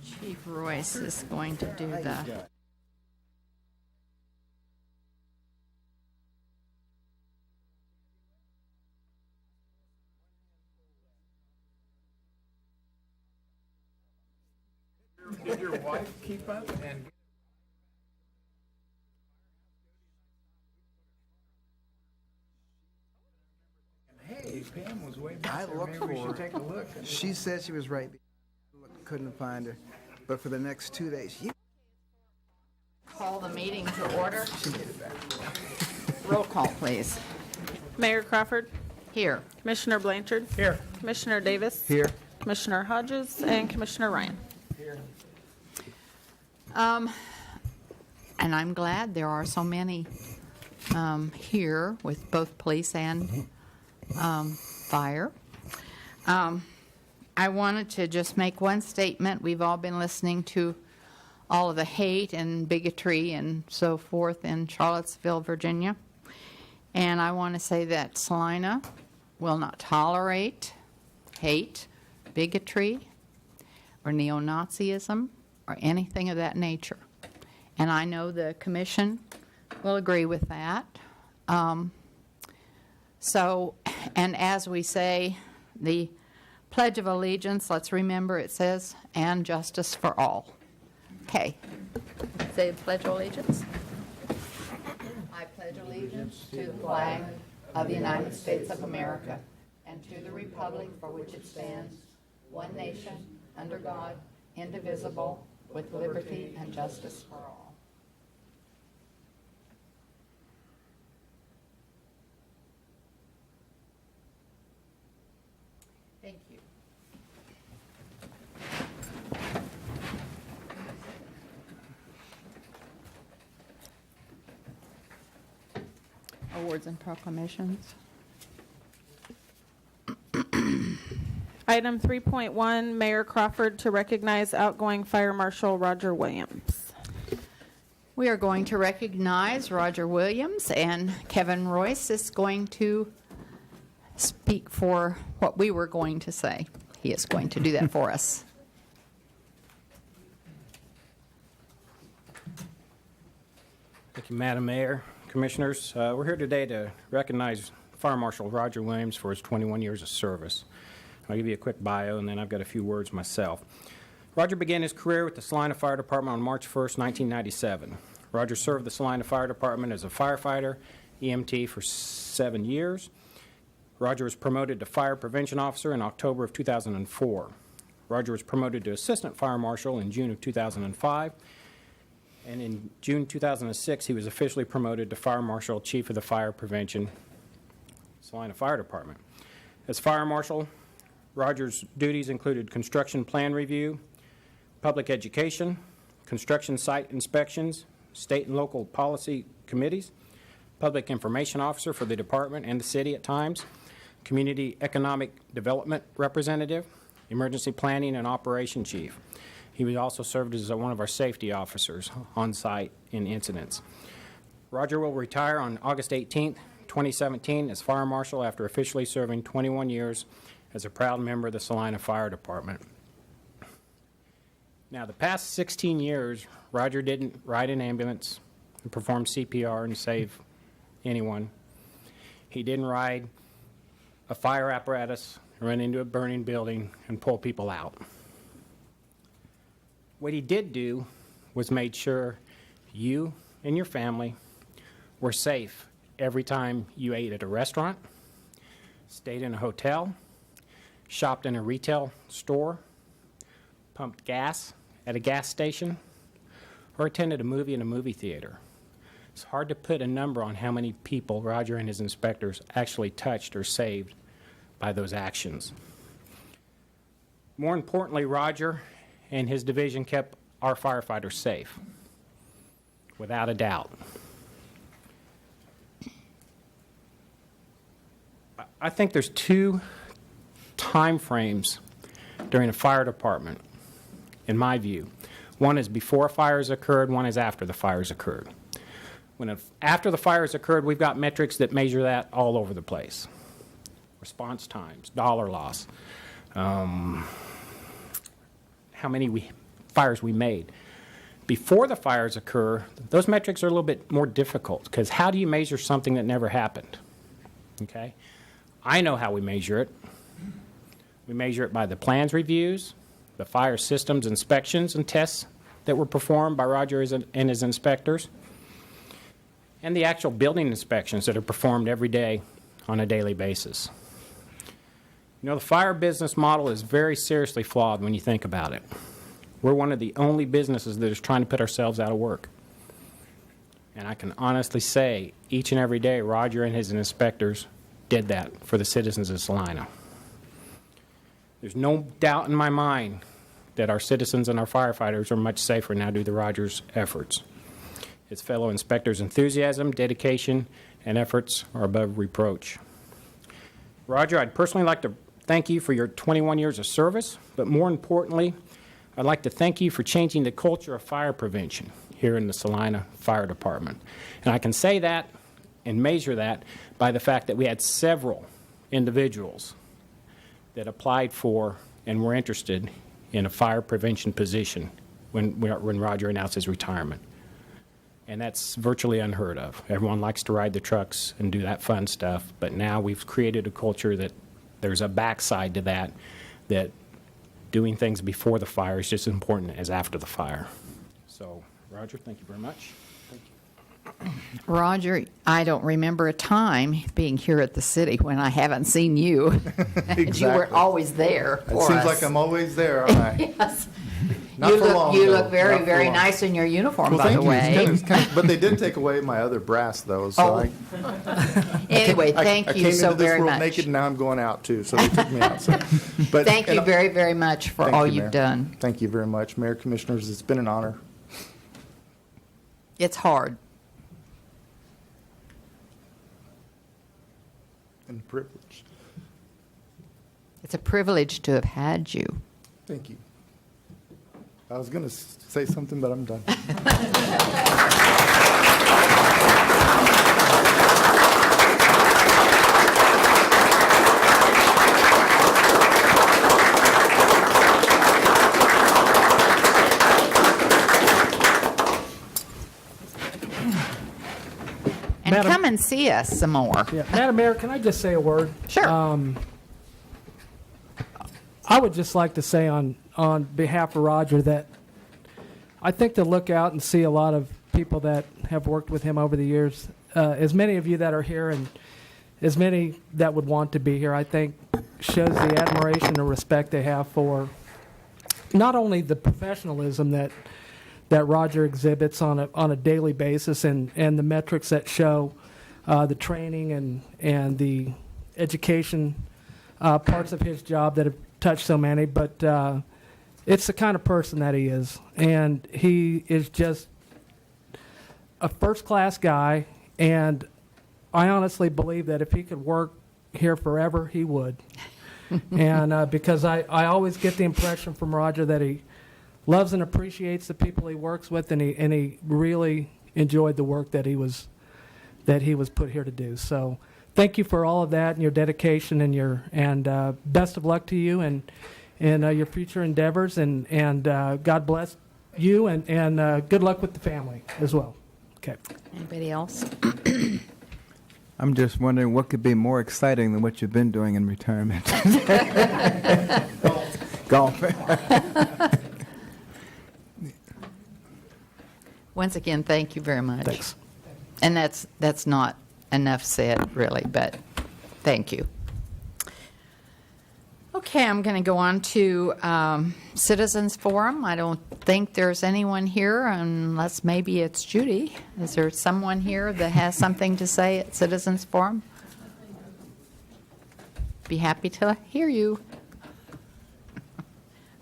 Chief Royce is going to do the, Did your wife keep up and? Hey, Pam was way back I there. looked Maybe we for should her. take a look. She said she was right. Couldn't find her. But for the next 2 days, call the meeting to order. she made it back. Roll call, please. Mayor Crawford, Here. Commissioner Blanchard. Here. Commissioner Davis. Here. Commissioner Hodges, and Commissioner Ryan. And I'm glad there are so many here with both police and fire. I wanted to just make one statement. We've all been listening to all of the hate and bigotry and so forth in Charlottesville, Virginia. And I want to say that Salina will not tolerate hate, bigotry, or neo-Nazism, or anything of that nature. And I know the commission will agree with that. And as we say, the Pledge of Allegiance, let's remember it says, and justice for all. Okay. Say the Pledge of Allegiance. I pledge allegiance to the flag of the United States of America and to the republic for which it stands, one nation, under God, indivisible, with liberty and justice for all. Thank you. Awards and proclamations. Item 3.1, Mayor Crawford to recognize outgoing Fire Marshal Roger Williams. We are going to recognize Roger Williams, and Kevin Royce is going to speak for what we were going to say. He is going to do that for us. Thank you, Madam Mayor, Commissioners. We're here today to recognize Fire Marshal Roger Williams for his 21 years of service. I'll give you a quick bio, and then I've got a few words myself. Roger began his career with the Salina Fire Department on March 1st, 1997. Roger served the Salina Fire Department as a firefighter, EMT, for 7 years. Roger was promoted to Fire Prevention Officer in October of 2004. Roger was promoted to Assistant Fire Marshal in June of 2005. And in June 2006, he was officially promoted to Fire Marshal, Chief of the Fire Prevention, Salina Fire Department. As Fire Marshal, Roger's duties included construction plan review, public education, construction site inspections, state and local policy committees, public information officer for the department and the city at times, community economic development representative, emergency planning and operation chief. He also served as one of our safety officers on site in incidents. Roger will retire on August 18th, 2017 as Fire Marshal after officially serving 21 years as a proud member of the Salina Fire Department. Now, the past 16 years, Roger didn't ride an ambulance and perform CPR and save anyone. He didn't ride a fire apparatus, run into a burning building, and pull people out. What he did do was made sure you and your family were safe every time you ate at a restaurant, stayed in a hotel, shopped in a retail store, pumped gas at a gas station, or attended a movie in a movie theater. It's hard to put a number on how many people Roger and his inspectors actually touched or saved by those actions. More importantly, Roger and his division kept our firefighters safe, without a doubt. I think there's two time frames during a fire department, in my view. One is before fires occurred, one is after the fires occurred. After the fires occurred, we've got metrics that measure that all over the place. Response times, dollar loss, how many fires we made. Before the fires occur, those metrics are a little bit more difficult because how do you measure something that never happened? Okay? I know how we measure it. We measure it by the plans reviews, the fire systems inspections and tests that were performed by Roger and his inspectors, and the actual building inspections that are performed every day on a daily basis. You know, the fire business model is very seriously flawed when you think about it. We're one of the only businesses that is trying to put ourselves out of work. And I can honestly say, each and every day, Roger and his inspectors did that for the citizens of Salina. There's no doubt in my mind that our citizens and our firefighters are much safer now due to Roger's efforts. His fellow inspectors' enthusiasm, dedication, and efforts are above reproach. Roger, I'd personally like to thank you for your 21 years of service, but more importantly, I'd like to thank you for changing the culture of fire prevention here in the Salina Fire Department. And I can say that and measure that by the fact that we had several individuals that applied for and were interested in a fire prevention position when Roger announced his retirement. And that's virtually unheard of. Everyone likes to ride the trucks and do that fun stuff, but now we've created a culture that there's a backside to that, that doing things before the fire is just as important as after the fire. So, Roger, thank you very much. Thank you. Roger, I don't remember a time being here at the city when I haven't seen you. You were always there It for seems us. like I'm always there, aren't I? Yes. Not for long, You though. look very, Not for very long. nice in your uniform, Well, by thank the you. way. It's kind of, but they did take away my other brass, though. So Anyway, I thank came you so into this very world much. naked, and now I'm going out too. So they took me out. So. But Thank you and- very, very much for thank all you, you've Mayor. done. Thank you very much, Mayor, Commissioners. It's been an honor. It's hard. And a privilege. It's a privilege to have had you. Thank you. I was going to say something, but I'm done. And Madam- come and see us some more. Yeah. Madam Mayor, can I just say a word? Sure. I would just like to say on behalf of Roger that I think to look out and see a lot of people that have worked with him over the years, as many of you that are here and as many that would want to be here, I think shows the admiration and respect they have for not only the professionalism that Roger exhibits on a daily basis and the metrics that show the training and the education parts of his job that have touched so many, but it's the kind of person that he is. And he is just a first-class guy, and I honestly believe that if he could work here forever, he would. And because I always get the impression from Roger that he loves and appreciates the people he works with, and he really enjoyed the work that he was put here to do. So thank you for all of that and your dedication and best of luck to you and your future endeavors, and God bless you and good luck with the family as well. Okay. Anybody else? I'm just wondering what could be more exciting than what you've been doing in retirement. Golf. Once again, thank you very much. Thanks. And that's not enough said, really, but thank you. Okay, I'm going to go on to Citizens Forum. I don't think there's anyone here unless maybe it's Judy. Is there someone here that has something to say at Citizens Forum? Be happy to hear you.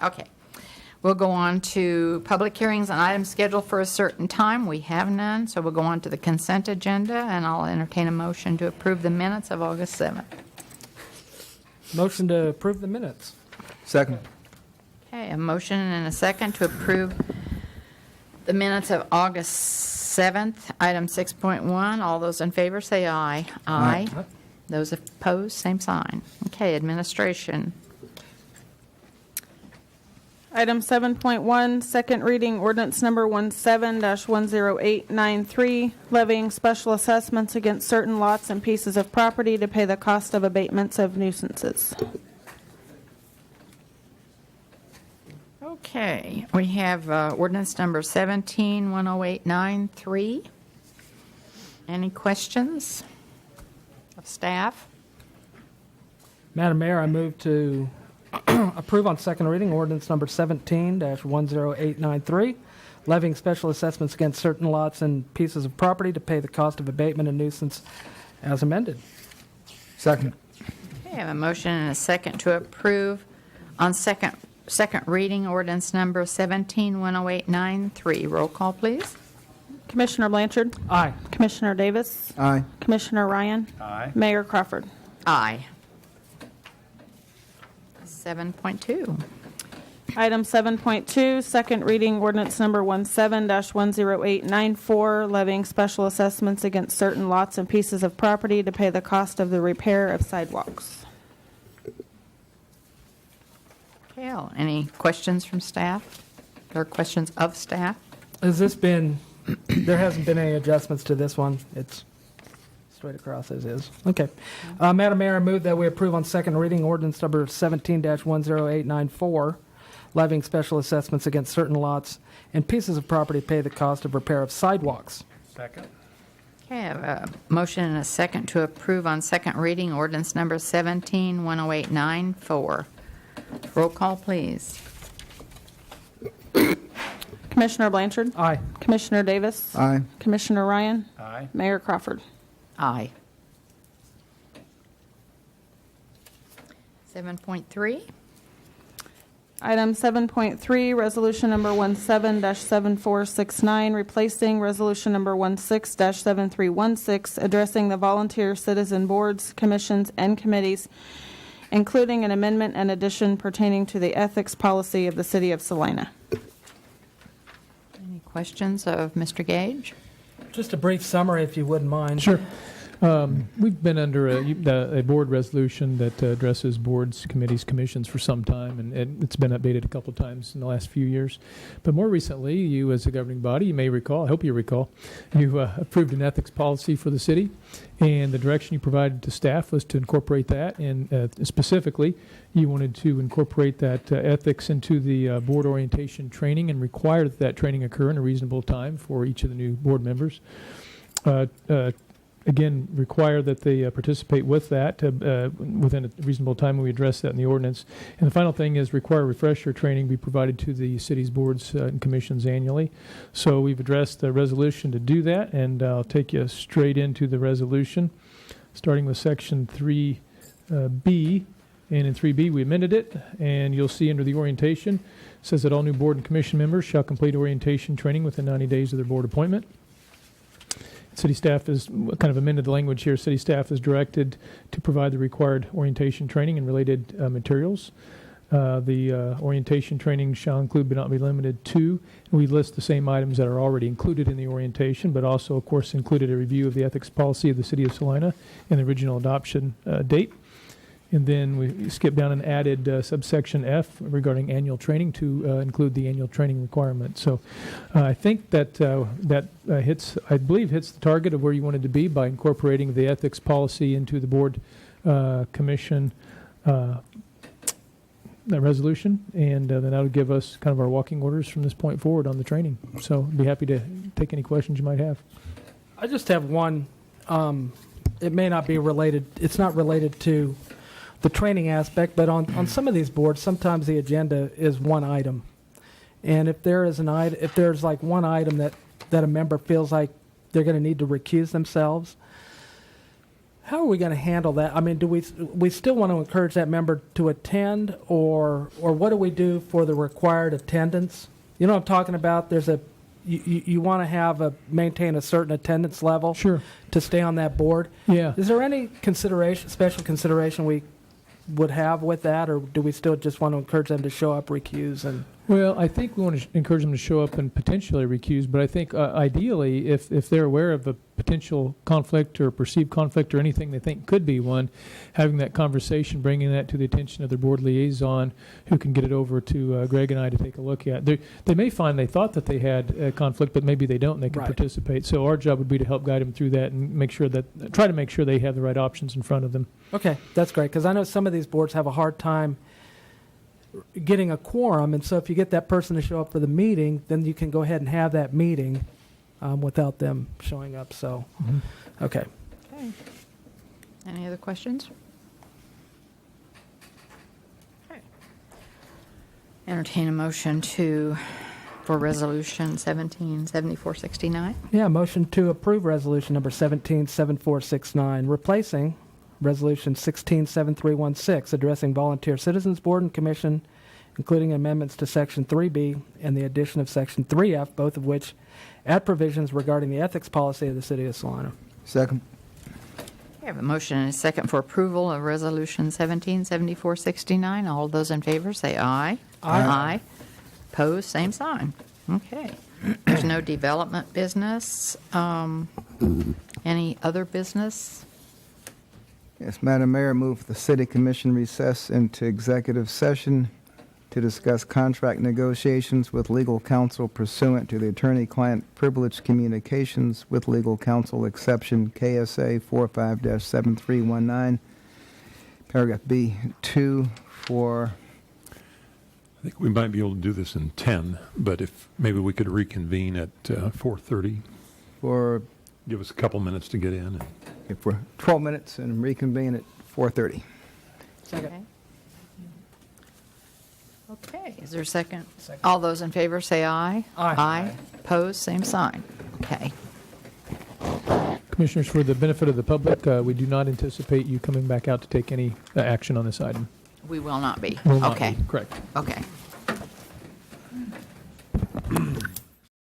Okay. We'll go on to public hearings and items scheduled for a certain time. We have none, so we'll go on to the consent agenda, and I'll entertain a motion to approve the minutes of August 7th. Motion to approve the minutes. Second. Okay, a motion and a second to approve the minutes of August 7th, item 6.1. All those in favor say aye. Aye. Those opposed, same sign. Okay, administration. Item 7.1, second reading ordinance number 17-10893, levying special assessments against certain lots and pieces of property to pay the cost of abatements of nuisances. Okay, we have ordinance number 17-10893. Any questions of staff? Madam Mayor, I move to approve on second reading ordinance number 17-10893, levying special assessments against certain lots and pieces of property to pay the cost of abatement and nuisance as amended. Second. Okay, I have a motion and a second to approve on second reading ordinance number 17-10893. Roll call, please. Commissioner Blanchard. Aye. Commissioner Davis. Aye. Commissioner Ryan. Aye. Mayor Crawford. Aye. 7.2. Item 7.2, second reading ordinance number 17-10894, levying special assessments against certain lots and pieces of property to pay the cost of the repair of sidewalks. Okay, any questions from staff? Or questions of staff? Has this been, there hasn't been any adjustments to this one? It's straight across as is. Okay. Madam Mayor, I move that we approve on second reading ordinance number 17-10894, levying special assessments against certain lots and pieces of property to pay the cost of repair of sidewalks. Second. Okay, I have a motion and a second to approve on second reading ordinance number 17-10894. Roll call, please. Commissioner Blanchard. Aye. Commissioner Davis. Aye. Commissioner Ryan. Aye. Mayor Crawford. Aye. 7.3. Item 7.3, resolution number 17-7469, replacing resolution number 16-7316, addressing the volunteer citizen boards, commissions, and committees, including an amendment and addition pertaining to the ethics policy of the City of Salina. Any questions of Mr. Gage? Just a brief summary, if you wouldn't mind. Sure. We've been under a board resolution that addresses boards, committees, commissions for some time, and it's been updated a couple of times in the last few years. But more recently, you as a governing body, you may recall, I hope you recall, you approved an ethics policy for the city, and the direction you provided to staff was to incorporate that, and specifically, you wanted to incorporate that ethics into the board orientation training and require that that training occur in a reasonable time for each of the new board members. Again, require that they participate with that within a reasonable time, and we address that in the ordinance. And the final thing is require refresher training be provided to the city's boards and commissions annually. So we've addressed the resolution to do that, and I'll take you straight into the resolution, starting with section 3B. And in 3B, we amended it, and you'll see under the orientation, it says that all new board and commission members shall complete orientation training within 90 days of their board appointment. City staff is kind of amended the language here. City staff is directed to provide the required orientation training and related materials. The orientation training shall include but not be limited to, and we list the same items that are already included in the orientation, but also, of course, included a review of the ethics policy of the City of Salina and the original adoption date. And then we skipped down and added subsection F regarding annual training to include the annual training requirement. So I think that hits the target of where you wanted to be by incorporating the ethics policy into the board commission resolution, and then that would give us kind of our walking orders from this point forward on the training. So I'd be happy to take any questions you might have. I just have one. It may not be related. It's not related to the training aspect, but on some of these boards, sometimes the agenda is one item, and if there's like one item that a member feels like they're going to need to recuse themselves, how are we going to handle that? I mean, do we still want to encourage that member to attend, or what do we do for the required attendance? You know what I'm talking about? There's you want to maintain a certain attendance level, Sure, to stay on that board. yeah. Is there any special consideration we would have with that, or do we still just want to encourage them to show up, recuse, and Well, I think we want to encourage them to show up and potentially recuse, but I think ideally, if they're aware of a potential conflict or perceived conflict or anything they think could be one, having that conversation, bringing that to the attention of their board liaison, who can get it over to Greg and I to take a look at. They may find they thought that they had a conflict, but maybe they don't, and they can Right. participate. So our job would be to help guide them through that and try to make sure they have the right options in front of them. Okay, that's great, because I know some of these boards have a hard time getting a quorum, and so if you get that person to show up for the meeting, then you can go ahead and have that meeting without them showing up, so, okay. Okay. Any other questions? Okay. Entertain a motion for Resolution 177469. Yeah, motion to approve resolution number 177469, replacing resolution 167316, addressing volunteer citizens board and commission, including amendments to section 3B and the addition of section 3F, both of which add provisions regarding the ethics policy of the city of Salina. Second. We have a motion and a second for approval of Resolution 177469. All those in favor say aye. Aye. Opposed, same sign. Okay. There's no development business. Any other business? Yes, Madam Mayor, move the City Commission recess into executive session to discuss contract negotiations with legal counsel pursuant to the attorney-client privilege communications with legal counsel exception KSA 45-7319, paragraph B2 for... I think we might be able to do this in 10, but if maybe we could reconvene at 4:30. For Give us a couple minutes to get in. if we're 12 minutes and reconvene at 4:30. Okay. Okay, is there a second? All those in favor say aye. Aye. Opposed, same sign. Okay. Commissioners, for the benefit of the public, we do not anticipate you coming back out to take any action on this item. We will not be. Will not Okay. be, correct. Okay.